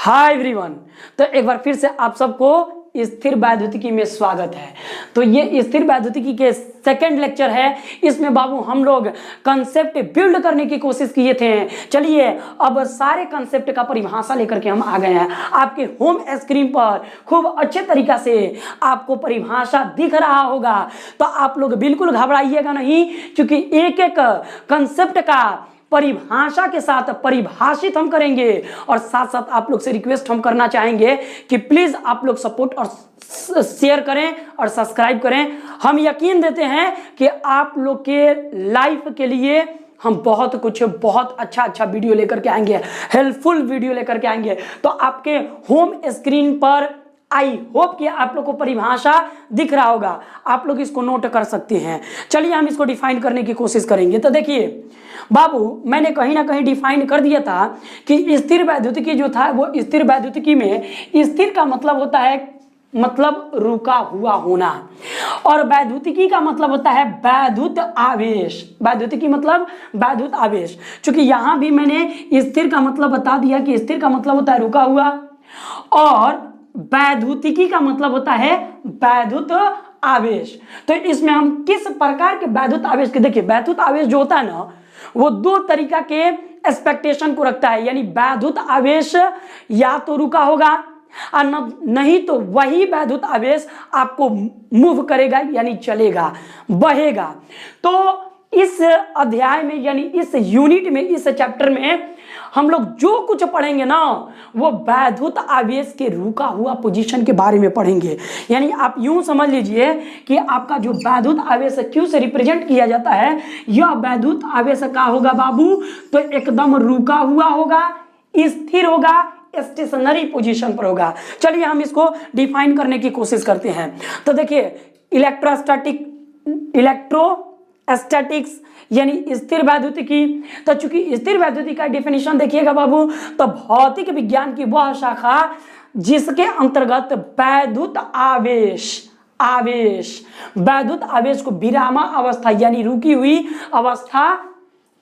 Hi everyone. तो एक बार फिर से आप सबको स्थिर वैद्युतिकी में स्वागत है। तो ये स्थिर वैद्युतिकी के सेकंड लेक्चर है। इसमें बाबू हम लोग कंसेप्ट बिल्ड करने की कोशिश किए थे। चलिए अब सारे कंसेप्ट का परिभाषा लेकर के हम आ गए हैं। आपके होम स्क्रीन पर खूब अच्छे तरीका से आपको परिभाषा दिख रहा होगा। तो आप लोग बिल्कुल घबराइएगा नहीं, क्योंकि एक एक कंसेप्ट का परिभाषा के साथ परिभाषित हम करेंगे। और साथ साथ आप लोग से रिक्वेस्ट हम करना चाहेंगे कि प्लीज आप लोग सपोर्ट और शेयर करें और सब्सक्राइब करें। हम यकीन देते हैं कि आप लोग के लाइफ के लिए हम बहुत अच्छा वीडियो लेकर के आएंगे, हेल्पफुल वीडियो लेकर के आएंगे। तो आपके होम स्क्रीन पर आई होप कि आप लोग को परिभाषा दिख रहा होगा, आप लोग इसको नोट कर सकते हैं। चलिए हम इसको डिफाइन करने की कोशिश करेंगे। तो देखिए बाबू, मैंने कहीं ना कहीं डिफाइन कर दिया था कि स्थिर वैद्युतिकी जो था वो स्थिर वैद्युतिकी में स्थिर का मतलब होता है मतलब रुका हुआ होना, और वैद्युतिकी का मतलब होता है वैद्युत आवेश। वैद्युतिकी मतलब वैद्युत आवेश। चूंकि यहां भी मैंने स्थिर का मतलब बता दिया कि स्थिर का मतलब होता है रुका हुआ, और वैद्युतिकी का मतलब होता है वैद्युत आवेश। तो इसमें हम किस प्रकार के वैद्युत आवेश के, देखिए वैद्युत आवेश जो होता है ना वो दो तरीका के एक्सपेक्टेशन को रखता है। यानी वैद्युत आवेश या तो रुका होगा और नहीं तो वही वैद्युत आवेश आपको मूव करेगा, यानी चलेगा, बहेगा। तो इस अध्याय में यानी इस यूनिट में, इस चैप्टर में हम लोग जो कुछ पढ़ेंगे ना वो वैद्युत आवेश के रुका हुआ पोजीशन के बारे में पढ़ेंगे। यानी आप यूं समझ लीजिए कि आपका जो वैद्युत आवेश क्यू से रिप्रेजेंट किया जाता है, यह वैद्युत आवेश का होगा बाबू, तो एकदम रुका हुआ होगा, स्थिर होगा, स्टेशनरी पोजीशन पर होगा। चलिए हम इसको डिफाइन करने की कोशिश करते हैं। तो देखिए इलेक्ट्रोस्टैटिक्स यानी स्थिर वैद्युतिकी। तो चूंकि स्थिर वैद्युतिकी का डेफिनेशन देखिएगा बाबू, तो भौतिक विज्ञान की वह शाखा जिसके अंतर्गत वैद्युत आवेश को विरामा अवस्था यानी रुकी हुई अवस्था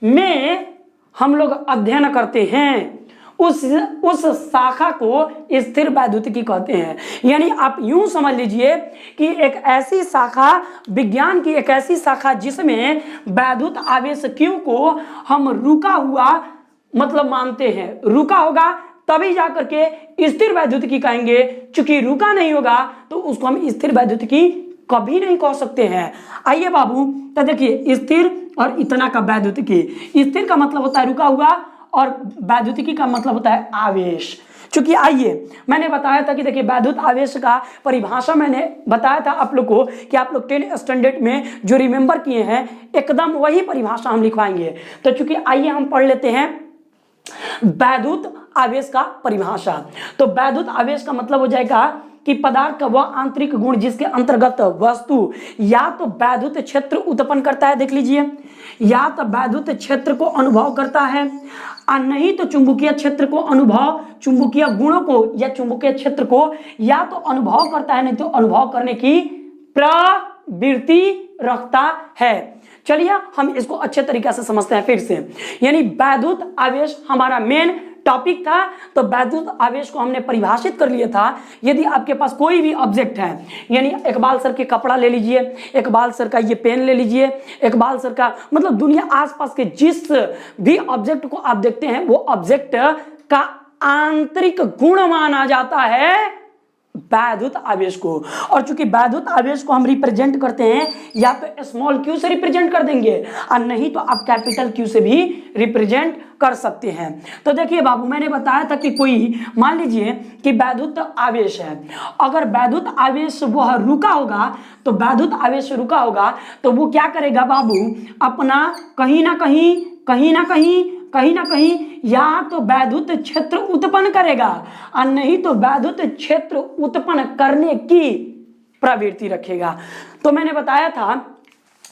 में हम लोग अध्ययन करते हैं, उस शाखा को स्थिर वैद्युतिकी कहते हैं। यानी आप यूं समझ लीजिए कि एक ऐसी शाखा, विज्ञान की एक ऐसी शाखा जिसमें वैद्युत आवेश क्यू को हम रुका हुआ मतलब मानते हैं, रुका होगा तभी जाकर के स्थिर वैद्युतिकी कहेंगे। चूंकि रुका नहीं होगा तो उसको हम स्थिर वैद्युतिकी कभी नहीं कह सकते हैं। आइए बाबू, तो देखिए स्थिर और इतना का वैद्युतिकी। स्थिर का मतलब होता है रुका हुआ और वैद्युतिकी का मतलब होता है आवेश। चूंकि आइए मैंने बताया था कि देखिए वैद्युत आवेश का परिभाषा मैंने बताया था आप लोग को कि आप लोग 10 स्टैंडर्ड में जो रिमेंबर किए हैं एकदम वही परिभाषा हम लिखवाएंगे। तो चूंकि आइए हम पढ़ लेते हैं वैद्युत आवेश का परिभाषा। तो वैद्युत आवेश का मतलब हो जाएगा कि पदार्थ का वह आंतरिक गुण जिसके अंतर्गत वस्तु या तो वैद्युत क्षेत्र उत्पन्न करता है, देख लीजिए, या तो वैद्युत क्षेत्र को अनुभव करता है और नहीं तो चुंबकीय क्षेत्र को अनुभव, चुंबकीय गुणों को या चुंबकीय क्षेत्र को या तो अनुभव करता है नहीं तो अनुभव करने की प्रवृत्ति रखता है। चलिए हम इसको अच्छे तरीके से समझते हैं फिर से। यानी वैद्युत आवेश हमारा मेन टॉपिक था। तो वैद्युत आवेश को हमने परिभाषित कर लिया था। यदि आपके पास कोई भी ऑब्जेक्ट है, यानी इकबाल सर के कपड़ा ले लीजिए, इकबाल सर का ये पेन ले लीजिए, इकबाल सर का मतलब दुनिया आसपास के जिस भी ऑब्जेक्ट को आप देखते हैं वो ऑब्जेक्ट का आंतरिक गुण माना जाता है वैद्युत आवेश को। और चूंकि वैद्युत आवेश को हम रिप्रेजेंट करते हैं या तो स्मॉल क्यू से रिप्रेजेंट कर देंगे और नहीं तो आप कैपिटल क्यू से भी रिप्रेजेंट कर सकते हैं। तो देखिए बाबू, मैंने बताया था कि कोई मान लीजिए कि वैद्युत आवेश है, अगर वैद्युत आवेश वह रुका होगा तो वैद्युत आवेश रुका होगा तो वो क्या करेगा बाबू, अपना कहीं ना कहीं या तो वैद्युत क्षेत्र उत्पन्न करेगा और नहीं तो वैद्युत क्षेत्र उत्पन्न करने की प्रवृत्ति रखेगा। तो मैंने बताया था,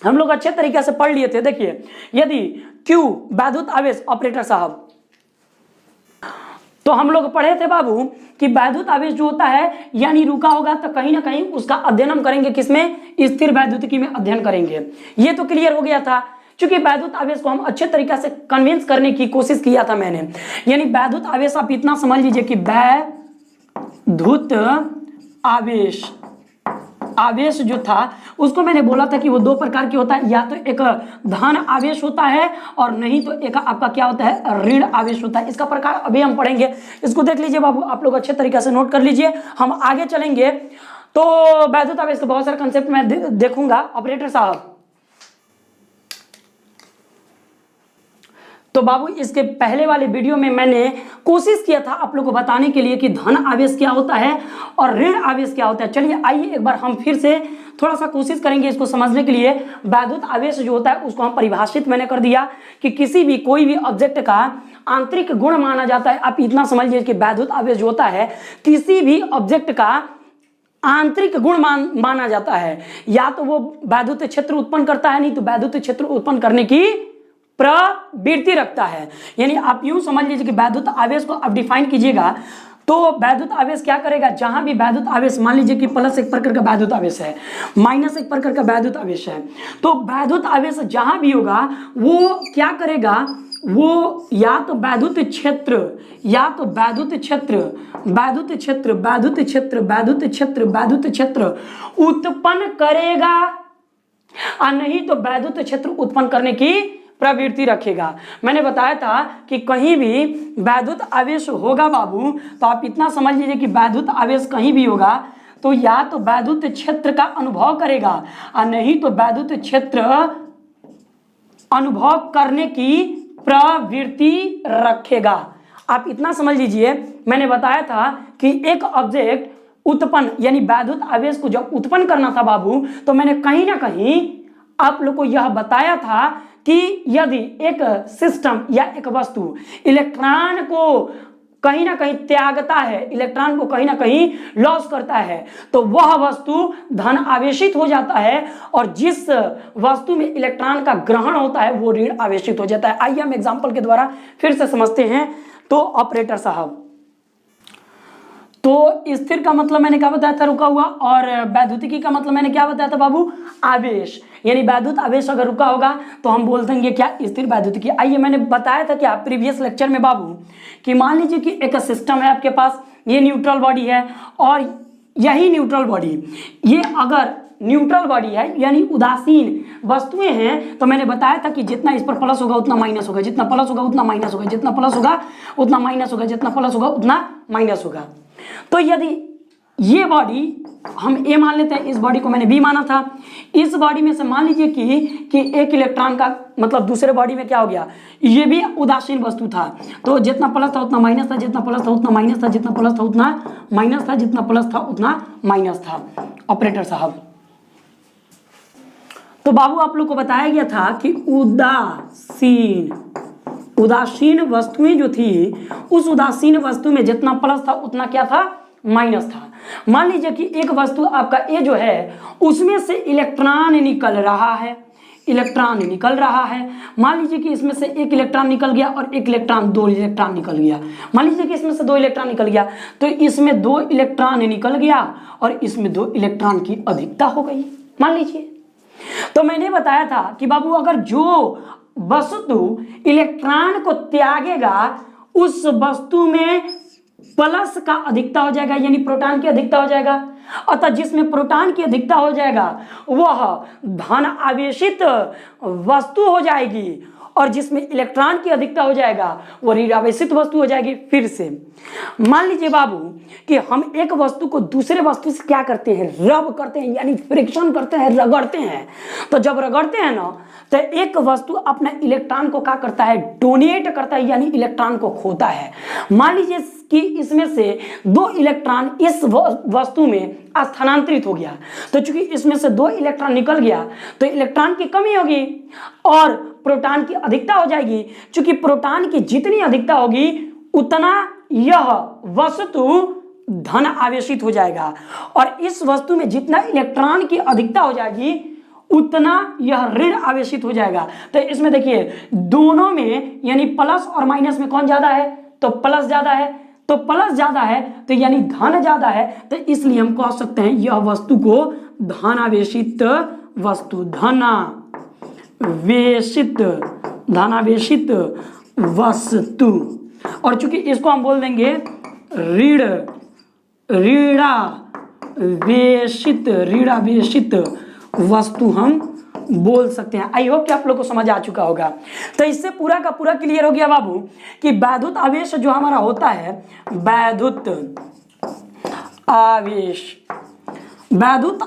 हम लोग अच्छे तरीके से पढ़ लिए थे। देखिए यदि Q वैद्युत आवेश, ऑपरेटर साहब, तो हम लोग पढ़े थे बाबू कि वैद्युत आवेश जो होता है यानी रुका होगा तो कहीं ना कहीं उसका अध्ययन हम करेंगे, किसमें, स्थिर वैद्युतिकी में अध्ययन करेंगे। ये तो क्लियर हो गया था क्योंकि वैद्युत आवेश को हम अच्छे तरीके से कन्विंस करने की कोशिश किया था मैंने, यानी वैद्युत आवेश आप इतना समझ लीजिए कि वैद्युत आवेश जो था उसको मैंने बोला था कि वो दो प्रकार की होता है, या तो एक धन आवेश होता है और नहीं तो एक आपका क्या होता है, ऋण आवेश होता है। इसका प्रकार अभी हम पढ़ेंगे, इसको देख लीजिए बाबू, आप लोग अच्छे तरीके से नोट कर लीजिए, हम आगे चलेंगे। तो वैद्युत आवेश के बहुत सारे कंसेप्ट मैं देखूंगा ऑपरेटर साहब। तो बाबू इसके पहले वाले वीडियो में मैंने कोशिश किया था आप लोगों को बताने के लिए कि धन आवेश क्या होता है और ऋण आवेश क्या होता है। चलिए आइए एक बार हम फिर से थोड़ा सा कोशिश करेंगे इसको समझने के लिए। वैद्युत आवेश जो होता है उसको हम परिभाषित मैंने कर दिया कि किसी भी कोई भी ऑब्जेक्ट का आंतरिक गुण माना जाता है। आप इतना समझ लीजिए कि वैद्युत आवेश जो होता है किसी भी ऑब्जेक्ट का आंतरिक गुण माना जाता है, या तो वो वैद्युत क्षेत्र उत्पन्न करता है, नहीं तो वैद्युत क्षेत्र उत्पन्न करने की प्रवृत्ति रखता है। यानी आप यूं समझ लीजिए कि वैद्युत आवेश को आप डिफाइन कीजिएगा तो वैद्युत आवेश क्या करेगा, जहां भी वैद्युत आवेश मान लीजिए कि प्लस एक प्रकार का वैद्युत आवेश है, माइनस एक प्रकार का वैद्युत आवेश है, तो वैद्युत आवेश जहां भी होगा वो क्या करेगा, वो या तो वैद्युत क्षेत्र या तो वैद्युत क्षेत्र वैद्युत क्षेत्र वैद्युत क्षेत्र वैद्युत क्षेत्र वैद्युत क्षेत्र उत्पन्न करेगा और नहीं तो वैद्युत क्षेत्र उत्पन्न करने की प्रवृत्ति रखेगा। मैंने बताया था कि कहीं भी वैद्युत आवेश होगा बाबू, तो आप इतना समझ लीजिए कि वैद्युत आवेश कहीं भी होगा तो या तो वैद्युत क्षेत्र का अनुभव करेगा और नहीं तो वैद्युत क्षेत्र अनुभव करने की प्रवृत्ति रखेगा। आप इतना समझ लीजिए, मैंने बताया था कि एक ऑब्जेक्ट उत्पन्न यानी वैद्युत आवेश को जब उत्पन्न करना था बाबू, तो मैंने कहीं ना कहीं आप लोग को यह बताया था कि यदि एक सिस्टम या एक वस्तु इलेक्ट्रॉन को कहीं ना कहीं त्यागता है, इलेक्ट्रॉन को कहीं ना कहीं लॉस करता है, तो वह वस्तु धन आवेशित हो जाता है, और जिस वस्तु में इलेक्ट्रॉन का ग्रहण होता है वो ऋण आवेशित हो जाता है। आइए हम एग्जांपल के द्वारा फिर से समझते हैं। तो ऑपरेटर साहब, तो स्थिर का मतलब मैंने क्या बताया था, रुका हुआ, और वैद्युतिकी का मतलब मैंने क्या बताया था बाबू, आवेश। यानी वैद्युत आवेश अगर रुका होगा तो हम बोल देंगे क्या, स्थिर वैद्युतिकी। आइए मैंने बताया था क्या प्रीवियस लेक्चर में बाबू कि मान लीजिए कि एक सिस्टम है आपके पास, ये न्यूट्रल बॉडी है और यही न्यूट्रल बॉडी, ये अगर न्यूट्रल बॉडी है यानी उदासीन वस्तुएं हैं, तो मैंने बताया था कि जितना इस पर प्लस होगा उतना माइनस होगा, जितना प्लस होगा उतना माइनस होगा, जितना प्लस होगा उतना माइनस होगा, जितना प्लस होगा उतना माइनस होगा। तो यदि ये बॉडी हम ए मान लेते हैं, इस बॉडी को मैंने बी माना था, इस बॉडी में से मान लीजिए कि एक इलेक्ट्रॉन का मतलब दूसरे बॉडी में क्या हो गया, ये भी उदासीन वस्तु था, तो जितना प्लस था उतना माइनस था, जितना प्लस था उतना माइनस था, जितना प्लस था उतना माइनस था, जितना प्लस था उतना माइनस था। ऑपरेटर साहब, तो बाबू आप लोग को बताया गया था कि उदासीन वस्तुएं जो थी, उस उदासीन वस्तु में जितना प्लस था उतना क्या था, माइनस था। मान लीजिए कि एक वस्तु आपका ए जो है उसमें से इलेक्ट्रॉन निकल रहा है, इलेक्ट्रॉन निकल रहा है। मान लीजिए कि इसमें से एक इलेक्ट्रॉन निकल गया और एक इलेक्ट्रॉन, दो इलेक्ट्रॉन निकल गया। मान लीजिए कि इसमें से दो इलेक्ट्रॉन निकल गया, तो इसमें दो इलेक्ट्रॉन निकल गया और इसमें दो इलेक्ट्रॉन की अधिकता हो गई, मान लीजिए। तो मैंने बताया था कि बाबू अगर जो वस्तु इलेक्ट्रॉन को त्यागेगा उस वस्तु में प्लस का अधिकता हो जाएगा, यानी प्रोटॉन की अधिकता हो जाएगा। अतः जिसमें प्रोटॉन की अधिकता हो जाएगा वह धन आवेशित वस्तु हो जाएगी, और जिसमें इलेक्ट्रॉन की अधिकता हो जाएगा वो ऋण आवेशित वस्तु हो जाएगी। फिर से मान लीजिए बाबू कि हम एक वस्तु को दूसरे वस्तु से क्या करते हैं, रब करते हैं, यानी फ्रिक्शन करते हैं, रगड़ते हैं। तो जब रगड़ते हैं ना, तो एक वस्तु अपने इलेक्ट्रॉन को क्या करता है, डोनेट करता है, यानी इलेक्ट्रॉन को खोता है। मान लीजिए कि इसमें से दो इलेक्ट्रॉन इस वस्तु में स्थानांतरित हो गया, तो चूंकि इसमें से दो इलेक्ट्रॉन निकल गया तो इलेक्ट्रॉन की कमी होगी और प्रोटॉन की अधिकता हो जाएगी। चूंकि प्रोटॉन की जितनी अधिकता होगी उतना यह वस्तु धन आवेशित हो जाएगा, और इस वस्तु में जितना इलेक्ट्रॉन की अधिकता हो जाएगी उतना यह ऋण आवेशित हो जाएगा। तो इसमें देखिए दोनों में यानी प्लस और माइनस में कौन ज्यादा है, तो प्लस ज्यादा है, तो प्लस ज्यादा है तो यानी धन ज्यादा है, तो इसलिए हम कह सकते हैं यह वस्तु को धन आवेशित वस्तु, धन धनावेशित वस्तु। और चूंकि इसको हम बोल देंगे ऋणावेशित वस्तु हम बोल सकते हैं। आई होप कि आप लोग को समझ आ चुका होगा। तो इससे पूरा का पूरा क्लियर हो गया बाबू कि वैद्युत आवेश जो हमारा होता है, वैद्युत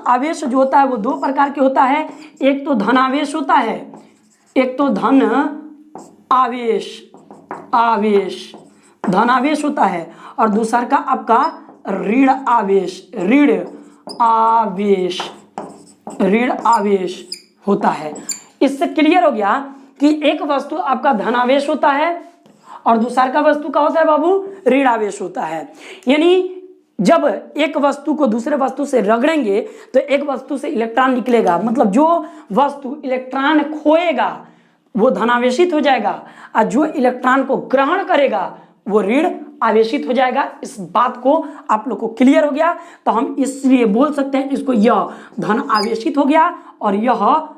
आवेश जो होता है वो दो प्रकार के होता है। एक तो धनावेश होता है, एक तो धनावेश होता है, और दूसरा का आपका ऋण आवेश होता है। इससे क्लियर हो गया कि एक वस्तु आपका धनावेश होता है और दूसरा का वस्तु का होता है बाबू ऋण आवेश होता है। यानी जब एक वस्तु को दूसरे वस्तु से रगड़ेंगे तो एक वस्तु से इलेक्ट्रॉन निकलेगा, मतलब जो वस्तु इलेक्ट्रॉन खोएगा वो धनावेशित हो जाएगा और जो इलेक्ट्रॉन को ग्रहण करेगा वो ऋण आवेशित हो जाएगा। इस बात को आप लोग को क्लियर हो गया, तो हम इसलिए बोल सकते हैं इसको यह धन आवेशित हो गया और यह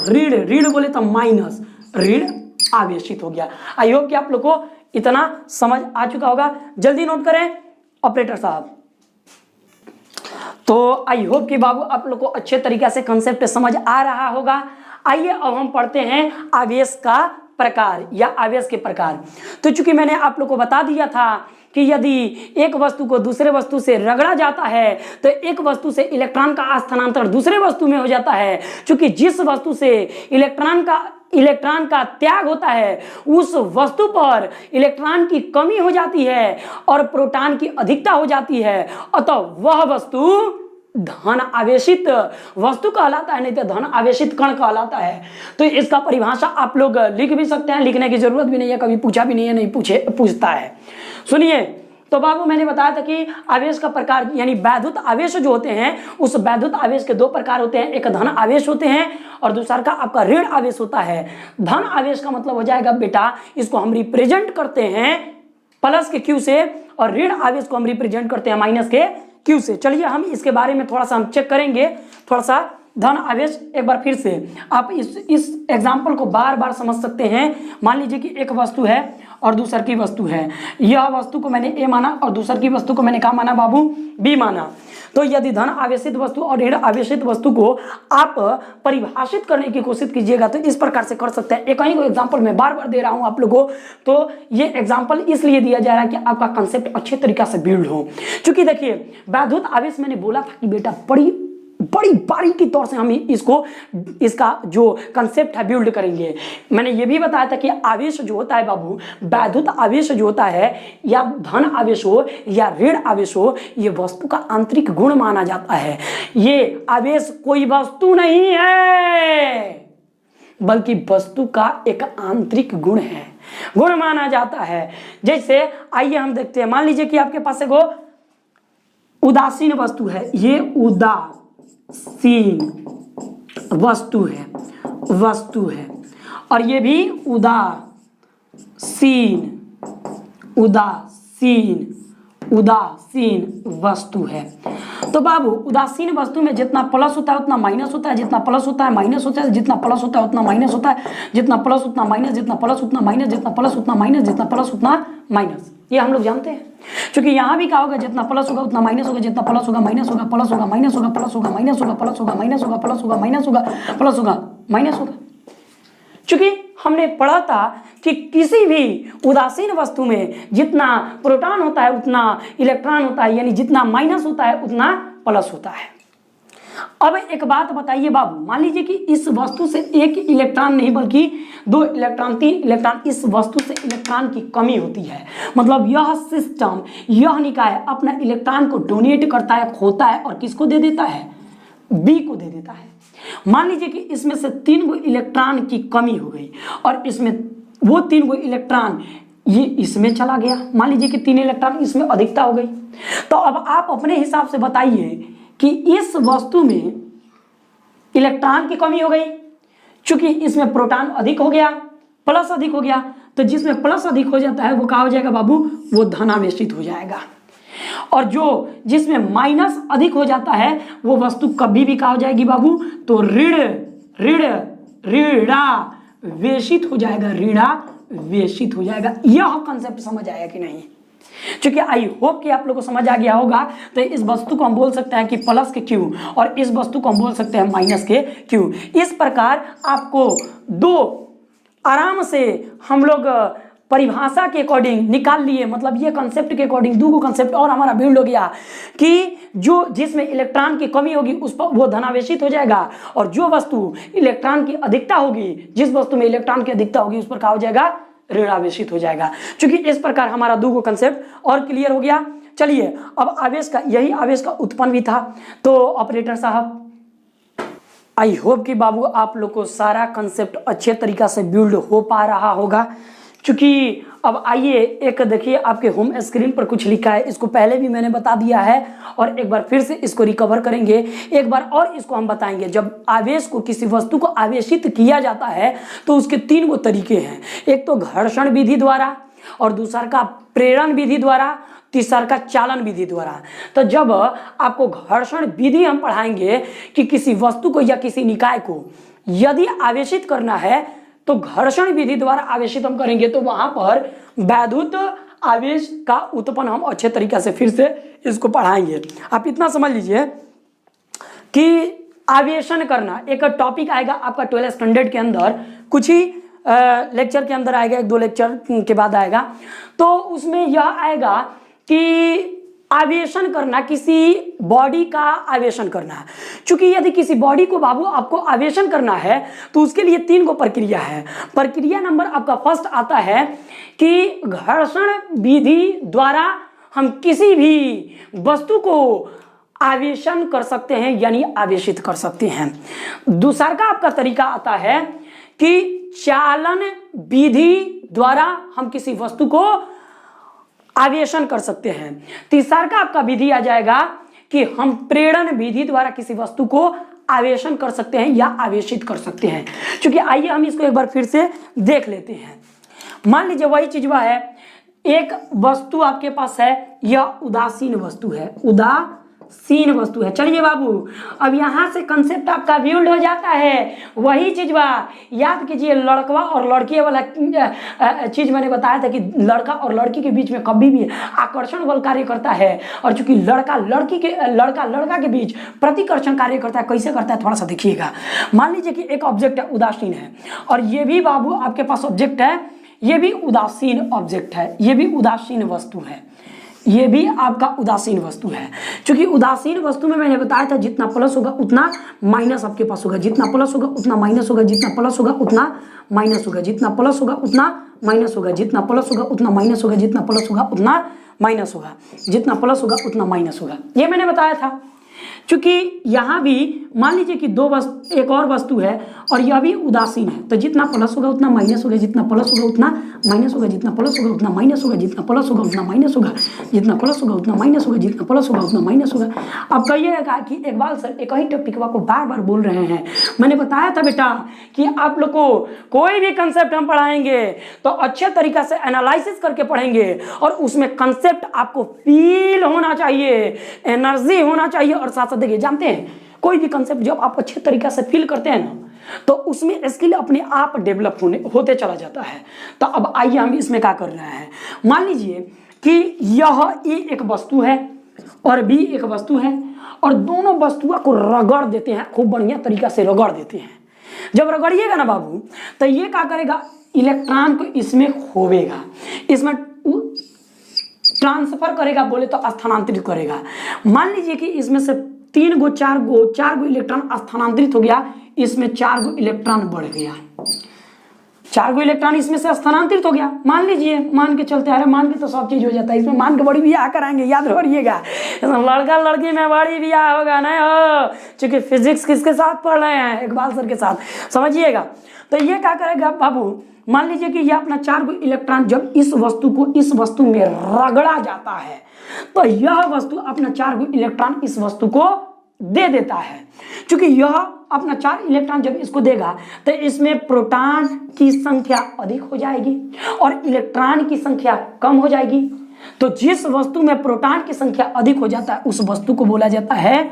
ऋण बोले तो माइनस ऋण आवेशित हो गया। आई होप कि आप लोग को इतना समझ आ चुका होगा। जल्दी नोट करें ऑपरेटर साहब। तो आई होप कि बाबू आप लोग को अच्छे तरीके से कंसेप्ट समझ आ रहा होगा। आइए अब हम पढ़ते हैं आवेश का प्रकार या आवेश के प्रकार। तो चूंकि मैंने आप लोग को बता दिया था कि यदि एक वस्तु को दूसरे वस्तु से रगड़ा जाता है तो एक वस्तु से इलेक्ट्रॉन का स्थानांतरण दूसरे वस्तु में हो जाता है। चूंकि जिस वस्तु से इलेक्ट्रॉन का त्याग होता है उस वस्तु पर इलेक्ट्रॉन की कमी हो जाती है और प्रोटॉन की अधिकता हो जाती है, अतः वह वस्तु धन आवेशित वस्तु कहलाता है, नहीं तो धन आवेशित कण कहलाता है। तो इसका परिभाषा आप लोग लिख भी सकते हैं, लिखने की जरूरत भी नहीं है, कभी पूछा भी नहीं है, नहीं पूछता है। सुनिए, तो बाबू मैंने बताया था कि आवेश का प्रकार यानी वैद्युत आवेश जो होते हैं उस वैद्युत आवेश के दो प्रकार होते हैं, एक धन आवेश होते हैं और दूसरा का आपका ऋण आवेश होता है। धन आवेश का मतलब हो जाएगा बेटा, इसको हम रिप्रेजेंट करते हैं प्लस के क्यू से, और ऋण आवेश को हम रिप्रेजेंट करते हैं माइनस के क्यू से। चलिए हम इसके बारे में थोड़ा सा हम चेक करेंगे। थोड़ा सा धन आवेश एक बार फिर से आप इस एग्जाम्पल को बार बार समझ सकते हैं। मान लीजिए कि एक वस्तु है और दूसर की वस्तु है। यह वस्तु को मैंने ए माना और दूसर की वस्तु को मैंने क्या माना बाबू, बी माना। तो यदि धन आवेशित वस्तु और ऋण आवेशित वस्तु को आप परिभाषित करने की कोशिश कीजिएगा तो इस प्रकार से कर सकते हैं। एक ही को एग्जाम्पल मैं बार बार दे रहा हूं आप लोगों को, तो ये एग्जाम्पल इसलिए दिया जा रहा है कि आपका कंसेप्ट अच्छे तरीके से बिल्ड हो। क्योंकि देखिए वैद्युत आवेश मैंने बोला था कि बेटा बड़ी बारीकी तौर से हम इसका जो कंसेप्ट है बिल्ड करेंगे। मैंने ये भी बताया था कि आवेश जो होता है बाबू, वैद्युत आवेश जो होता है या धन आवेश हो या ऋण आवेश हो, ये वस्तु का आंतरिक गुण माना जाता है। ये आवेश कोई वस्तु नहीं है बल्कि वस्तु का एक आंतरिक गुण है, गुण माना जाता है। जैसे आइए हम देखते हैं, मान लीजिए कि आपके पास एक उदासीन वस्तु है, ये उदासीन वस्तु है और ये भी उदासीन वस्तु है। तो बाबू उदासीन वस्तु में जितना प्लस होता है उतना माइनस होता है, जितना प्लस होता है माइनस होता है, जितना प्लस होता है उतना माइनस होता है, जितना प्लस उतना माइनस, जितना प्लस उतना माइनस, जितना प्लस उतना माइनस, जितना प्लस उतना माइनस। ये हम लोग जानते हैं। क्योंकि यहाँ भी क्या होगा, जितना प्लस होगा उतना माइनस होगा, जितना प्लस होगा माइनस होगा, प्लस होगा माइनस होगा, प्लस होगा माइनस होगा, प्लस होगा माइनस होगा, प्लस होगा माइनस होगा, प्लस होगा माइनस होगा। क्योंकि हमने पढ़ा था कि किसी भी उदासीन वस्तु में जितना प्रोटॉन होता है उतना इलेक्ट्रॉन होता है, यानी जितना माइनस होता है उतना प्लस होता है। अब एक बात बताइए बाबू, मान लीजिए कि इस वस्तु से एक इलेक्ट्रॉन नहीं बल्कि 2 इलेक्ट्रॉन 3 इलेक्ट्रॉन, इस वस्तु से इलेक्ट्रॉन की कमी होती है। मतलब यह सिस्टम, यह निकाय अपना इलेक्ट्रॉन को डोनेट करता है, खोता है और किसको दे देता है, बी को दे देता है। मान लीजिए कि इसमें से 3 गो इलेक्ट्रॉन की कमी हो गई और इसमें वो 3 गो इलेक्ट्रॉन ये इसमें चला गया। मान लीजिए कि 3 इलेक्ट्रॉन इसमें अधिकता हो गई। तो अब आप अपने हिसाब से बताइए कि इस वस्तु में इलेक्ट्रॉन की कमी हो गई, चूंकि इसमें प्रोटॉन अधिक हो गया, प्लस अधिक हो गया, तो जिसमें प्लस अधिक हो जाता है वो क्या हो जाएगा बाबू, वो धनावेशित हो जाएगा। और जो जिसमें माइनस अधिक हो जाता है वो वस्तु कभी भी क्या हो जाएगी बाबू, तो ऋण ऋणावेशित हो जाएगा, ऋणावेशित हो जाएगा। यह कंसेप्ट समझ आया कि नहीं? क्योंकि आई होप कि आप लोगों को समझ आ गया होगा। तो इस वस्तु को हम बोल सकते हैं कि प्लस के क्यू, और इस वस्तु को हम बोल सकते हैं माइनस के क्यू। इस प्रकार आपको दो आराम से हम लोग परिभाषा के अकॉर्डिंग निकाल लिए, मतलब ये कंसेप्ट के अकॉर्डिंग दो कंसेप्ट और हमारा बिल्ड हो गया कि जो जिसमें इलेक्ट्रॉन की कमी होगी उस पर वो धनावेशित हो जाएगा, और जो वस्तु इलेक्ट्रॉन की अधिकता होगी, जिस वस्तु में इलेक्ट्रॉन की अधिकता होगी उस पर क्या हो जाएगा? ऋणावेशित हो जाएगा। क्योंकि इस प्रकार हमारा दो कंसेप्ट और क्लियर हो गया। चलिए अब आवेश का, यही आवेश का उत्पन्न भी था। तो ऑपरेटर साहब, आई होप कि बाबू आप लोग को सारा कंसेप्ट अच्छे तरीका से बिल्ड हो पा रहा होगा। क्योंकि अब आइए एक देखिए, आपके होम स्क्रीन पर कुछ लिखा है, इसको पहले भी मैंने बता दिया है और एक बार फिर से इसको रिकवर करेंगे, एक बार और इसको हम बताएंगे। जब आवेश को, किसी वस्तु को आवेशित किया जाता है तो उसके तीन गो तरीके हैं। एक तो घर्षण विधि द्वारा, और दूसरा का प्रेरण विधि द्वारा, तीसरा का चालन विधि द्वारा। तो जब आपको घर्षण विधि हम पढ़ाएंगे कि किसी वस्तु को या किसी निकाय को यदि आवेशित करना है तो घर्षण विधि द्वारा आवेशित हम करेंगे, तो वहां पर वैद्युत आवेश का उत्पन्न हम अच्छे तरीके से फिर से इसको पढ़ाएंगे। आप इतना समझ लीजिए कि आवेशन करना एक टॉपिक आएगा आपका 12th स्टैंडर्ड के अंदर, कुछ ही लेक्चर के अंदर आएगा, 1-2 लेक्चर के बाद आएगा। तो उसमें यह आएगा कि आवेशन करना, किसी बॉडी का आवेशन करना है। क्योंकि यदि किसी बॉडी को बाबू आपको आवेशन करना है तो उसके लिए तीन गो प्रक्रिया है। प्रक्रिया नंबर आपका फर्स्ट आता है कि घर्षण विधि द्वारा हम किसी भी वस्तु को आवेशन कर सकते हैं, यानी आवेशित कर सकते हैं। दूसरा का आपका तरीका आता है कि चालन विधि द्वारा हम किसी वस्तु को आवेशन कर सकते हैं। तीसरा का आपका विधि आ जाएगा कि हम प्रेरण विधि द्वारा किसी वस्तु को आवेशन कर सकते हैं या आवेशित कर सकते हैं। क्योंकि आइए हम इसको एक बार फिर से देख लेते हैं। मान लीजिए वही चीज वह है, एक वस्तु आपके पास है, यह उदासीन वस्तु है, उदासीन वस्तु है। चलिए बाबू, अब यहां से कंसेप्ट आपका बिल्ड हो जाता है। वही चीज याद कीजिए, लड़कवा और लड़की वाला चीज मैंने बताया था कि लड़का और लड़की के बीच में कभी भी आकर्षण बल कार्य करता है, और चूंकि लड़का लड़का के बीच प्रतिकर्षण कार्य करता है। कैसे करता है थोड़ा सा देखिएगा। मान लीजिए कि एक ऑब्जेक्ट है, उदासीन है, और ये भी बाबू आपके पास ऑब्जेक्ट है, ये भी उदासीन ऑब्जेक्ट है, ये भी उदासीन वस्तु है, ये भी आपका उदासीन वस्तु है। क्योंकि उदासीन वस्तु में मैंने बताया था जितना प्लस होगा उतना माइनस आपके पास होगा, जितना प्लस होगा उतना माइनस होगा, जितना प्लस होगा उतना माइनस होगा, जितना प्लस होगा उतना माइनस होगा, जितना प्लस होगा उतना माइनस होगा, जितना प्लस होगा उतना माइनस होगा, जितना प्लस होगा उतना माइनस होगा, ये मैंने बताया था। क्योंकि यहाँ भी मान लीजिए कि एक और वस्तु है और यह भी उदासीन है, तो जितना प्लस होगा उतना माइनस होगा, जितना प्लस होगा उतना माइनस होगा, जितना प्लस होगा उतना माइनस होगा, जितना प्लस होगा उतना माइनस होगा, जितना प्लस होगा उतना माइनस होगा, जितना प्लस होगा उतना माइनस होगा। अब कहिएगा कि इकबाल सर एक ही टॉपिक को बार बार बोल रहे हैं। मैंने बताया था बेटा कि आप लोग को कोई भी कंसेप्ट हम पढ़ाएंगे तो अच्छे तरीका से एनालिसिस करके पढ़ेंगे, और उसमें कंसेप्ट आपको फील होना चाहिए, एनर्जी होना चाहिए। और साथ साथ देखिए, जानते हैं कोई भी कंसेप्ट जब आप अच्छे तरीके से फील करते हैं ना, तो उसमें स्किल अपने आप डेवलप होते चला जाता है। तो अब आइए हम इसमें क्या कर रहे हैं। मान लीजिए कि यह ए एक वस्तु है और बी एक वस्तु है, और दोनों वस्तुओं को रगड़ देते हैं, खूब बढ़िया तरीका से रगड़ देते हैं। जब रगड़िएगा ना बाबू, तो ये क्या करेगा, इलेक्ट्रॉन को इसमें खोवेगा, इसमें ट्रांसफर करेगा, बोले तो स्थानांतरित करेगा। मान लीजिए कि इसमें से चार गो इलेक्ट्रॉन स्थानांतरित हो गया, इसमें 4 गो इलेक्ट्रॉन बढ़ गया, 4 गो इलेक्ट्रॉन इसमें से स्थानांतरित हो गया। मान लीजिए, मान के चलते, अरे मान के तो सब चीज हो जाता है, इसमें मान के बड़ी ब्याह कराएंगे, याद रखिएगा। लड़का लड़की में बड़ी ब्याह होगा ना हो, क्योंकि फिजिक्स किसके साथ पढ़ रहे हैं, इकबाल सर के साथ, समझिएगा। तो ये क्या करेगा बाबू, मान लीजिए कि यह अपना 4 गो इलेक्ट्रॉन जब इस वस्तु में रगड़ा जाता है, तो यह वस्तु अपना 4 गो इलेक्ट्रॉन इस वस्तु को दे देता है। क्योंकि यह अपना 4 इलेक्ट्रॉन जब इसको देगा तो इसमें प्रोटॉन की संख्या अधिक हो जाएगी और इलेक्ट्रॉन की संख्या कम हो जाएगी। तो जिस वस्तु में प्रोटॉन की संख्या अधिक हो जाता है उस वस्तु को बोला जाता है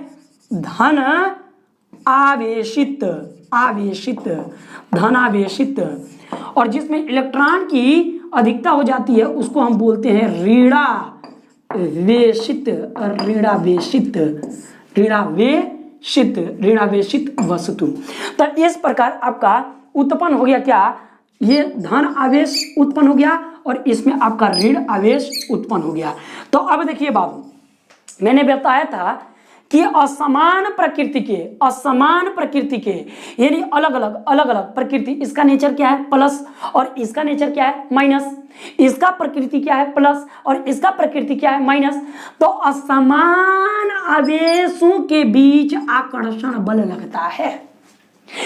धन आवेशित, आवेशित, धनावेशित, और जिसमें इलेक्ट्रॉन की अधिकता हो जाती है उसको हम बोलते हैं ऋणावेशित, ऋणावेशित, ऋणावेशित, ऋणावेशित वस्तु। तो इस प्रकार आपका उत्पन्न हो गया क्या, ये धन आवेश उत्पन्न हो गया और इसमें आपका ऋण आवेश उत्पन्न हो गया। तो अब देखिए बाबू, मैंने बताया था कि असमान प्रकृति के यानी अलग अलग प्रकृति, इसका नेचर क्या है प्लस और इसका नेचर क्या है माइनस, इसका प्रकृति क्या है प्लस और इसका प्रकृति क्या है माइनस। तो असमान आवेशों के बीच आकर्षण बल लगता है,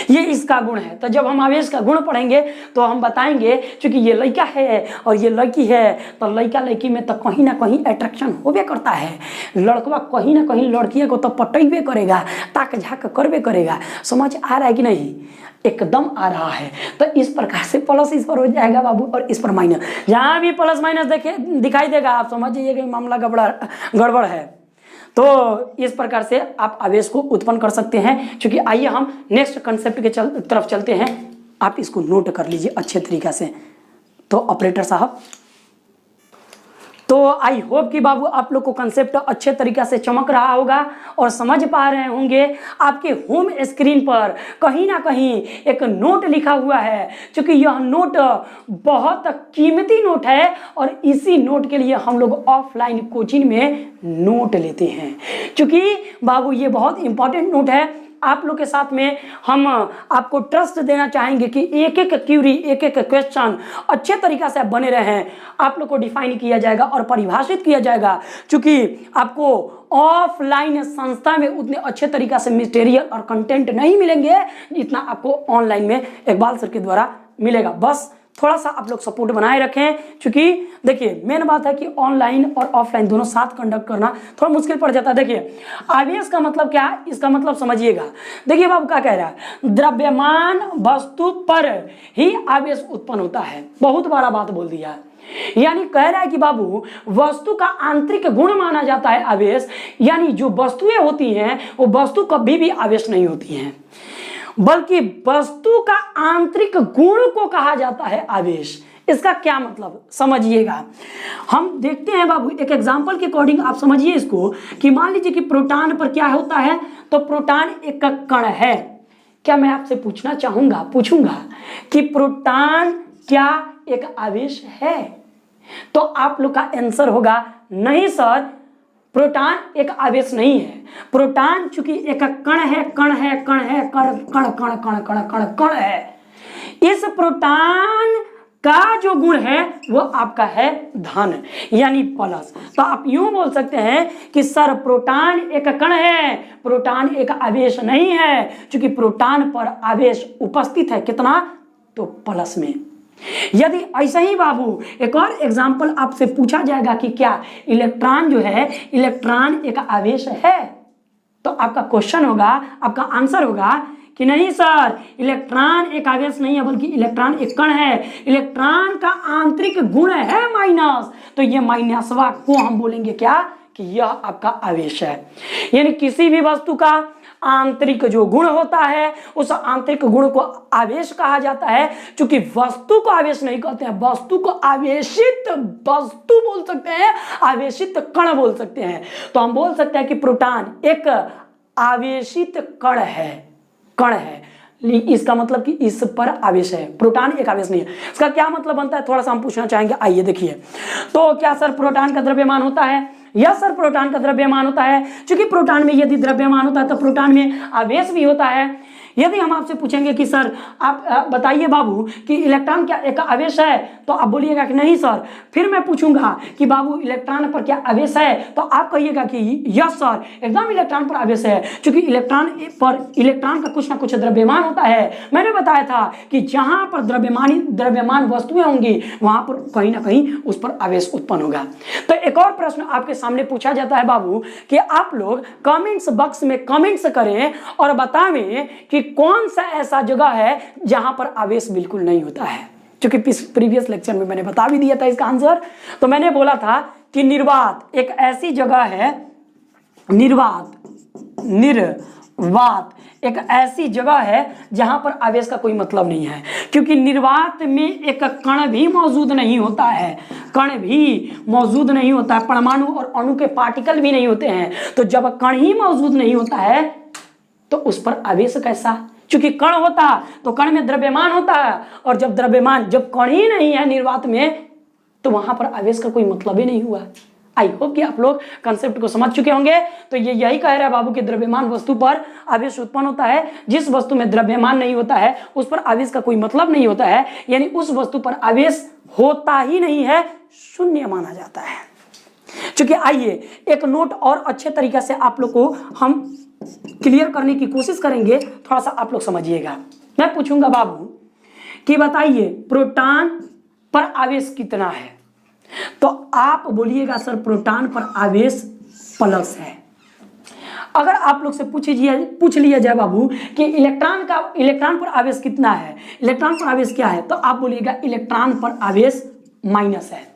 ये इसका गुण है। तो जब हम आवेश का गुण पढ़ेंगे तो हम बताएंगे क्योंकि ये लड़का है और ये लड़की है, तो लड़का लड़की में तो कहीं ना कहीं अट्रैक्शन होबे करता है, लड़कवा कहीं ना कहीं लड़कियों को तो पटेबे करेगा, ताक झाक करबे करेगा। समझ आ रहा है कि नहीं, एकदम आ रहा है। तो इस प्रकार से प्लस इस पर हो जाएगा बाबू और इस पर माइनस, जहां भी प्लस माइनस देखे दिखाई देगा आप समझ जाइए कि मामला गड़बड़ है। तो इस प्रकार से आप आवेश को उत्पन्न कर सकते हैं। क्योंकि आइए हम नेक्स्ट कंसेप्ट के तरफ चलते हैं, आप इसको नोट कर लीजिए अच्छे तरीका से। तो ऑपरेटर साहब, तो आई होप कि बाबू आप लोग को कंसेप्ट अच्छे तरीका से चमक रहा होगा और समझ पा रहे होंगे। आपके होम स्क्रीन पर कहीं ना कहीं एक नोट लिखा हुआ है, क्योंकि यह नोट बहुत कीमती नोट है और इसी नोट के लिए हम लोग ऑफलाइन कोचिंग में नोट लेते हैं। क्योंकि बाबू ये बहुत इंपॉर्टेंट नोट है, आप लोग के साथ में हम आपको ट्रस्ट देना चाहेंगे कि एक एक क्यूरी, एक एक क्वेश्चन अच्छे तरीका से आप बने रहें। आप लोग को डिफाइन किया जाएगा और परिभाषित किया जाएगा, क्योंकि आपको ऑफलाइन संस्था में उतने अच्छे तरीका से मटेरियल और कंटेंट नहीं मिलेंगे जितना आपको ऑनलाइन में इकबाल सर के द्वारा मिलेगा। बस थोड़ा सा आप लोग सपोर्ट बनाए रखें, क्योंकि देखिए मेन बात है कि ऑनलाइन और ऑफलाइन दोनों साथ कंडक्ट करना थोड़ा मुश्किल पड़ जाता है। देखिए आवेश का मतलब क्या है, इसका मतलब समझिएगा। देखिए बाबू क्या कह रहा है, द्रव्यमान वस्तु पर ही आवेश उत्पन्न होता है। बहुत बड़ा बात बोल दिया है, यानी कह रहा है कि बाबू वस्तु का आंतरिक गुण माना जाता है आवेश, यानी जो वस्तुएं होती हैं वो वस्तु कभी भी आवेश नहीं होती हैं, बल्कि वस्तु का आंतरिक गुण को कहा जाता है आवेश। इसका क्या मतलब समझिएगा, हम देखते हैं बाबू एक एग्जांपल के अकॉर्डिंग आप समझिए इसको। कि मान लीजिए कि प्रोटॉन पर क्या होता है, तो प्रोटॉन एक कण है। क्या मैं आपसे पूछूंगा कि प्रोटॉन क्या एक आवेश है? तो आप लोग का आंसर होगा नहीं सर, प्रोटॉन एक आवेश नहीं है। प्रोटॉन चूंकि एक कण है। इस प्रोटॉन का जो गुण है वो आपका है धन, यानी प्लस। तो आप यूं बोल सकते हैं कि सर प्रोटॉन एक कण है, प्रोटॉन एक आवेश नहीं है, क्योंकि प्रोटॉन पर आवेश उपस्थित है कितना, तो प्लस में। यदि ऐसा ही बाबू एक और एग्जाम्पल आपसे पूछा जाएगा कि क्या इलेक्ट्रॉन जो है, इलेक्ट्रॉन एक आवेश है, तो आपका क्वेश्चन होगा, आपका आंसर होगा कि नहीं सर इलेक्ट्रॉन एक आवेश नहीं है, बल्कि इलेक्ट्रॉन एक कण है। इलेक्ट्रॉन का आंतरिक गुण है माइनस, तो ये माइनसवा को हम बोलेंगे क्या, कि यह आपका आवेश है। यानी किसी भी वस्तु का आंतरिक जो गुण होता है उस आंतरिक गुण को आवेश कहा जाता है। क्योंकि वस्तु को आवेश नहीं कहते हैं, वस्तु को आवेशित वस्तु बोल सकते हैं, आवेशित कण बोल सकते हैं। तो हम बोल सकते हैं कि प्रोटॉन एक आवेशित कण है। इसका मतलब कि इस पर आवेश है, प्रोटॉन एक आवेश नहीं है। इसका क्या मतलब बनता है, थोड़ा सा हम पूछना चाहेंगे। आइए देखिए, तो क्या सर प्रोटॉन का द्रव्यमान होता है? यस सर प्रोटॉन का द्रव्यमान होता है, क्योंकि प्रोटॉन में यदि द्रव्यमान होता है तो प्रोटॉन में आवेश भी होता है। यदि हम आपसे पूछेंगे कि सर आप बताइए बाबू कि इलेक्ट्रॉन क्या एक आवेश है, तो आप बोलिएगा कि नहीं सर। फिर मैं पूछूंगा कि बाबू इलेक्ट्रॉन पर क्या आवेश है, तो आप कहिएगा कि यस सर एकदम इलेक्ट्रॉन पर आवेश है, क्योंकि इलेक्ट्रॉन का कुछ ना कुछ द्रव्यमान होता है। मैंने बताया था कि जहां पर द्रव्यमान वस्तुएं होंगी वहां पर कहीं ना कहीं उस पर आवेश उत्पन्न होगा। तो एक और प्रश्न आपके सामने पूछा जाता है बाबू कि आप लोग कमेंट्स बॉक्स में कमेंट्स करें और बतावें कि कौन सा ऐसा जगह है जहां पर आवेश बिल्कुल नहीं होता है। क्योंकि प्रीवियस लेक्चर में मैंने बता भी दिया था इसका आंसर। तो मैंने बोला था कि निर्वात एक ऐसी जगह है, निर्वात निर्वात एक ऐसी जगह है जहां पर आवेश का कोई मतलब नहीं है, क्योंकि निर्वात में एक कण भी मौजूद नहीं होता है, कण भी मौजूद नहीं होता है, परमाणु और अणु के पार्टिकल भी नहीं होते हैं। तो जब कण ही मौजूद नहीं होता है तो उस पर आवेश कैसा? क्योंकि कण होता तो कण में द्रव्यमान होता है, और जब कण ही नहीं है निर्वात में तो वहां पर आवेश का कोई मतलब ही नहीं हुआ। आई होप कि आप लोग कंसेप्ट को समझ चुके होंगे। तो ये यही कह रहा है बाबू कि द्रव्यमान वस्तु पर आवेश उत्पन्न होता है, जिस वस्तु में द्रव्यमान नहीं होता है उस पर आवेश का कोई मतलब नहीं होता है, यानी उस वस्तु पर आवेश होता ही नहीं है, शून्य माना जाता है। क्योंकि आइए एक नोट और अच्छे तरीके से आप लोग को हम क्लियर करने की कोशिश करेंगे, थोड़ा सा आप लोग समझिएगा। मैं पूछूंगा बाबू कि बताइए प्रोटॉन पर आवेश कितना है, तो आप बोलिएगा सर प्रोटॉन पर आवेश प्लस है। अगर आप लोग से पूछ लिया जाए बाबू कि इलेक्ट्रॉन पर आवेश कितना है, इलेक्ट्रॉन पर आवेश क्या है, तो आप बोलिएगा इलेक्ट्रॉन पर आवेश माइनस है।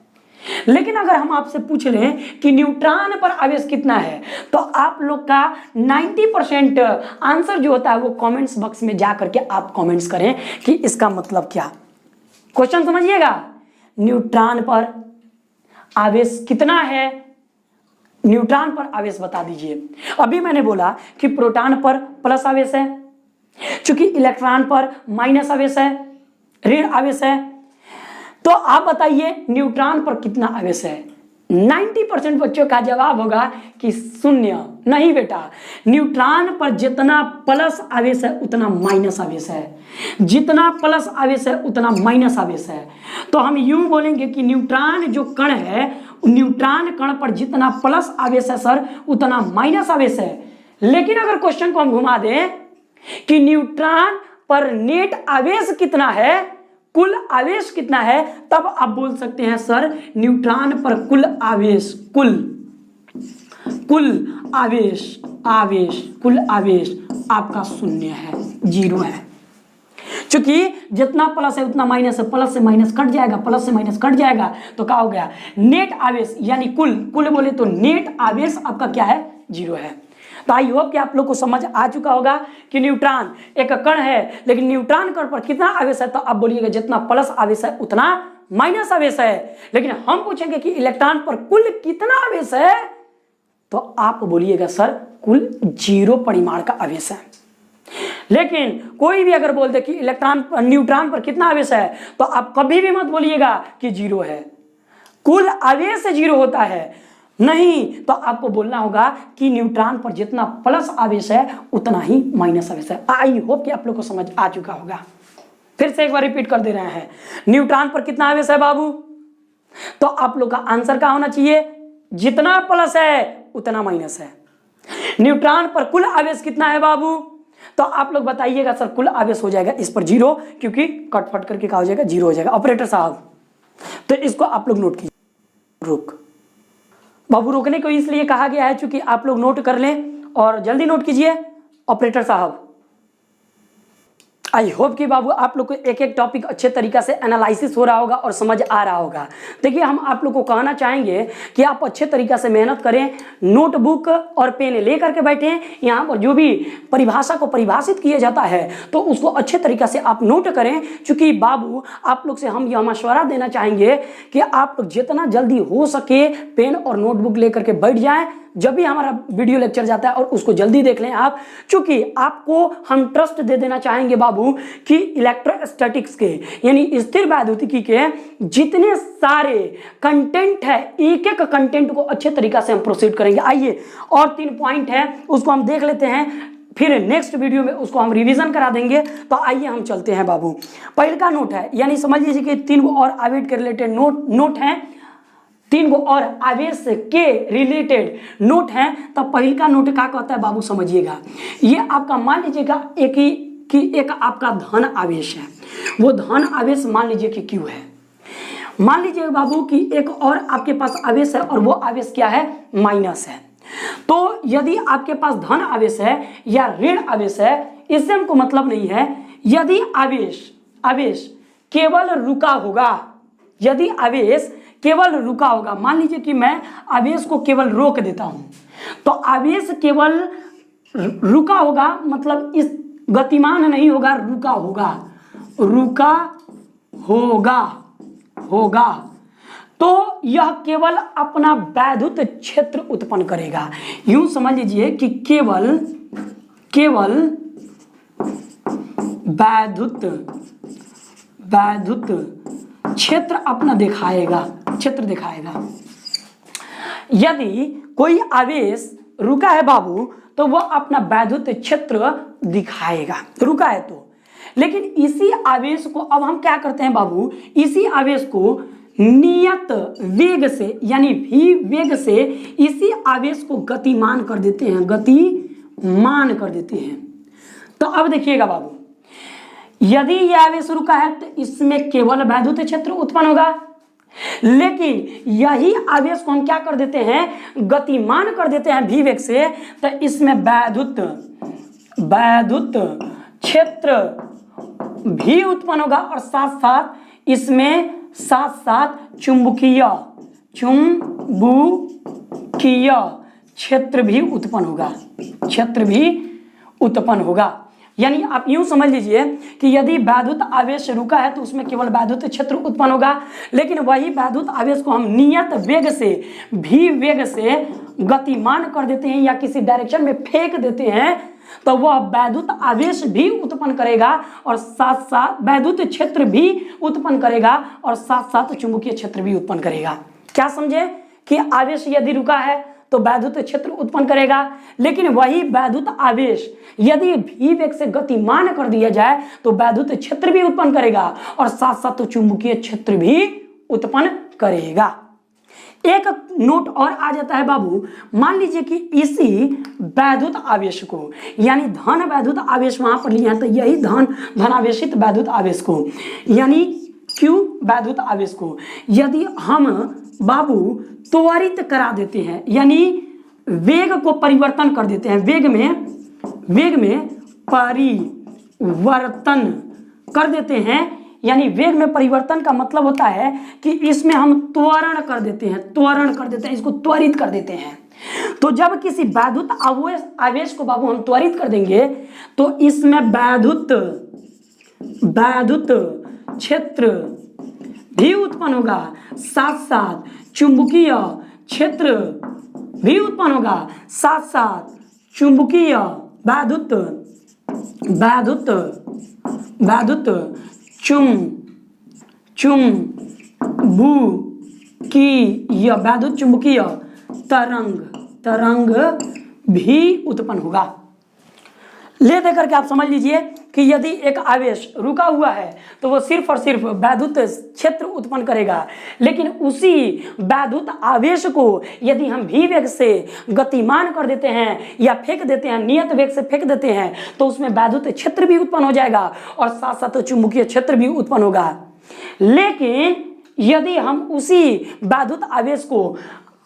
लेकिन अगर हम आपसे पूछ लें कि न्यूट्रॉन पर आवेश कितना है, तो आप लोग का 90% आंसर जो होता है वो कमेंट्स बॉक्स में जा करके आप कमेंट्स करें कि इसका मतलब क्या। क्वेश्चन समझिएगा, न्यूट्रॉन पर आवेश कितना है, न्यूट्रॉन पर आवेश बता दीजिए। अभी मैंने बोला कि प्रोटॉन पर प्लस आवेश है, चूंकि इलेक्ट्रॉन पर माइनस आवेश है, ऋण आवेश है, तो आप बताइए न्यूट्रॉन पर कितना आवेश है। 90% बच्चों का जवाब होगा कि शून्य। नहीं बेटा, न्यूट्रॉन पर जितना प्लस आवेश है उतना माइनस आवेश है, जितना प्लस आवेश है उतना माइनस आवेश है। तो हम यूं बोलेंगे कि न्यूट्रॉन जो कण है, न्यूट्रॉन कण पर जितना प्लस आवेश है सर उतना माइनस आवेश है। लेकिन अगर क्वेश्चन को हम घुमा दें कि न्यूट्रॉन पर नेट आवेश कितना है, कुल आवेश कितना है, तब आप बोल सकते हैं सर न्यूट्रॉन पर कुल आवेश, कुल आवेश आपका शून्य है, 0 है। क्योंकि जितना प्लस है उतना माइनस है, प्लस से माइनस कट जाएगा, प्लस से माइनस कट जाएगा, तो क्या हो गया नेट आवेश, यानी कुल बोले तो नेट आवेश आपका क्या है, 0 है। तो आई होप कि आप लोग को समझ आ चुका होगा कि न्यूट्रॉन एक कण है, लेकिन न्यूट्रॉन कण पर कितना आवेश है, तो आप बोलिएगा जितना प्लस आवेश है उतना माइनस आवेश है। लेकिन हम पूछेंगे कि इलेक्ट्रॉन पर कुल कितना आवेश है, तो आप बोलिएगा सर कुल 0 परिमाण का आवेश है। लेकिन कोई भी अगर बोल दे कि न्यूट्रॉन पर कितना आवेश है, तो आप कभी भी मत बोलिएगा कि 0 है, कुल आवेश 0 होता है। नहीं, तो आपको बोलना होगा कि न्यूट्रॉन पर जितना प्लस आवेश है उतना ही माइनस आवेश है। आई होप कि आप लोग को समझ आ चुका होगा। फिर से एक बार रिपीट कर दे रहे हैं, न्यूट्रॉन पर कितना आवेश है बाबू, तो आप लोग का आंसर क्या होना चाहिए, जितना प्लस है उतना माइनस है। न्यूट्रॉन पर कुल आवेश कितना है बाबू, तो आप लोग बताइएगा सर कुल आवेश हो जाएगा इस पर 0, क्योंकि कटफट करके क्या हो जाएगा, 0 हो जाएगा। ऑपरेटर साहब, तो इसको आप लोग नोट कीजिए। रुक बाबू, रोकने को इसलिए कहा गया है क्योंकि आप लोग नोट कर लें और जल्दी नोट कीजिए ऑपरेटर साहब। आई होप कि बाबू आप लोग को एक एक टॉपिक अच्छे तरीके से एनालिसिस हो रहा होगा और समझ आ रहा होगा। देखिए, हम आप लोग को कहना चाहेंगे कि आप अच्छे तरीके से मेहनत करें, नोटबुक और पेन ले करके बैठें। यहाँ पर जो भी परिभाषा को परिभाषित किया जाता है तो उसको अच्छे तरीके से आप नोट करें, क्योंकि बाबू आप लोग से हम यह मशवरा देना चाहेंगे कि आप लोग जितना जल्दी हो सके पेन और नोटबुक लेकर के बैठ जाएं जब भी हमारा वीडियो लेक्चर जाता है, और उसको जल्दी देख लें आप, क्योंकि आपको हम ट्रस्ट दे देना चाहेंगे बाबू कि इलेक्ट्रोस्टैटिक्स के यानी स्थिर वैद्युतिकी के जितने सारे कंटेंट है, एक एक कंटेंट को अच्छे तरीके से हम प्रोसीड करेंगे। आइए, और 3 पॉइंट है उसको हम देख लेते हैं, फिर नेक्स्ट वीडियो में उसको हम रिवीजन करा देंगे। तो आइए हम चलते हैं बाबू। पहले का नोट है, यानी समझ लीजिए कि 3 और आवेश के रिलेटेड नोट है, 3 और आवेश के रिलेटेड नोट हैं। तब पहले का नोट क्या कहता है बाबू, समझिएगा। ये आपका मान लीजिएगा एक आपका धन आवेश है, वो धन आवेश मान लीजिए कि Q है। मान लीजिए बाबू कि एक और आपके पास आवेश है और वो आवेश क्या है, माइनस है। तो यदि आपके पास धन आवेश है या ऋण आवेश है, इससे हमको मतलब नहीं है। यदि आवेश केवल रुका होगा, यदि आवेश केवल रुका होगा, मान लीजिए कि मैं आवेश को केवल रोक देता हूं, तो आवेश केवल रुका होगा मतलब इस गतिमान नहीं होगा, रुका होगा, रुका होगा होगा तो यह केवल अपना वैद्युत क्षेत्र उत्पन्न करेगा। यूं समझ लीजिए कि केवल वैद्युत क्षेत्र अपना दिखाएगा, क्षेत्र दिखाएगा। यदि कोई आवेश रुका है बाबू तो वह अपना वैद्युत क्षेत्र दिखाएगा, रुका है तो। लेकिन इसी आवेश को अब हम क्या करते हैं बाबू, इसी आवेश को नियत वेग से यानी v वेग से इसी आवेश को गतिमान कर देते हैं, गतिमान कर देते हैं। तो अब देखिएगा बाबू, यदि यह आवेश रुका है तो इसमें केवल वैद्युत क्षेत्र उत्पन्न होगा, लेकिन यही आवेश को हम क्या कर देते हैं, गतिमान कर देते हैं v वेग से, तो इसमें वैद्युत क्षेत्र भी उत्पन्न होगा और साथ साथ इसमें चुंबकीय क्षेत्र भी उत्पन्न होगा, क्षेत्र भी उत्पन्न होगा। यानी आप यूं समझ लीजिए कि यदि वैद्युत आवेश रुका है तो उसमें केवल वैद्युत क्षेत्र उत्पन्न होगा, लेकिन वही वैद्युत आवेश को हम नियत वेग से v वेग से गतिमान कर देते हैं या किसी डायरेक्शन में फेंक देते हैं तो वह वैद्युत आवेश भी उत्पन्न करेगा और साथ साथ वैद्युत क्षेत्र भी उत्पन्न करेगा और साथ साथ चुंबकीय क्षेत्र भी उत्पन्न करेगा। क्या समझे कि आवेश यदि रुका है तो वैद्युत क्षेत्र उत्पन्न करेगा, लेकिन वही वैद्युत आवेश यदि v वेग से गतिमान कर दिया जाए तो वैद्युत क्षेत्र भी उत्पन्न करेगा और साथ साथ तो चुंबकीय क्षेत्र भी उत्पन्न करेगा। एक नोट और आ जाता है बाबू, मान लीजिए कि इसी वैद्युत आवेश को यानी धन वैद्युत आवेश वहां पर लिया है तो यही धनावेशित वैद्युत आवेश को यानी Q वैद्युत आवेश को यदि हम बाबू त्वरित करा देते हैं यानी वेग को परिवर्तन कर देते हैं, वेग में परिवर्तन कर देते हैं, यानी वेग में परिवर्तन का मतलब होता है कि इसमें हम त्वरण कर देते हैं, इसको त्वरित कर देते हैं। तो जब किसी वैद्युत आवेश को बाबू हम त्वरित कर देंगे तो इसमें वैद्युत क्षेत्र भी उत्पन्न होगा, साथ साथ चुंबकीय क्षेत्र भी उत्पन्न होगा, साथ साथ चुंबकीय वैद्युत चुंबकीय तरंग भी उत्पन्न होगा। ले दे करके आप समझ लीजिए कि यदि एक आवेश रुका हुआ है तो वो सिर्फ और सिर्फ वैद्युत क्षेत्र उत्पन्न करेगा, लेकिन उसी वैद्युत आवेश को यदि हम v वेग से गतिमान कर देते हैं या फेंक देते हैं, नियत वेग से फेंक देते हैं तो उसमें वैद्युत क्षेत्र भी उत्पन्न हो जाएगा और साथ साथ चुंबकीय क्षेत्र भी उत्पन्न होगा। लेकिन यदि हम उसी वैद्युत आवेश को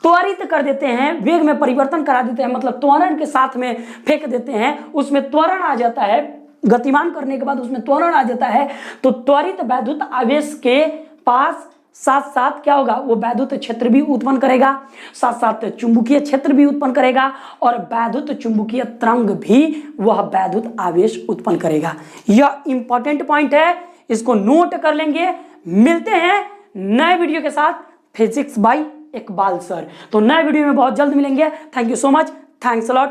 त्वरित कर देते हैं, वेग में परिवर्तन करा देते हैं, मतलब त्वरण के साथ में फेंक देते हैं, उसमें त्वरण आ जाता है, गतिमान करने के बाद उसमें त्वरण आ जाता है, तो त्वरित वैद्युत आवेश के पास साथ साथ क्या होगा, वो वैद्युत क्षेत्र भी उत्पन्न करेगा, साथ साथ चुंबकीय क्षेत्र भी उत्पन्न करेगा और वैद्युत चुंबकीय तरंग भी वह वैद्युत आवेश उत्पन्न करेगा। यह इंपॉर्टेंट पॉइंट है, इसको नोट कर लेंगे। मिलते हैं नए वीडियो के साथ, फिजिक्स बाय इकबाल सर। तो नए वीडियो में बहुत जल्द मिलेंगे। Thank you so much, thanks a lot.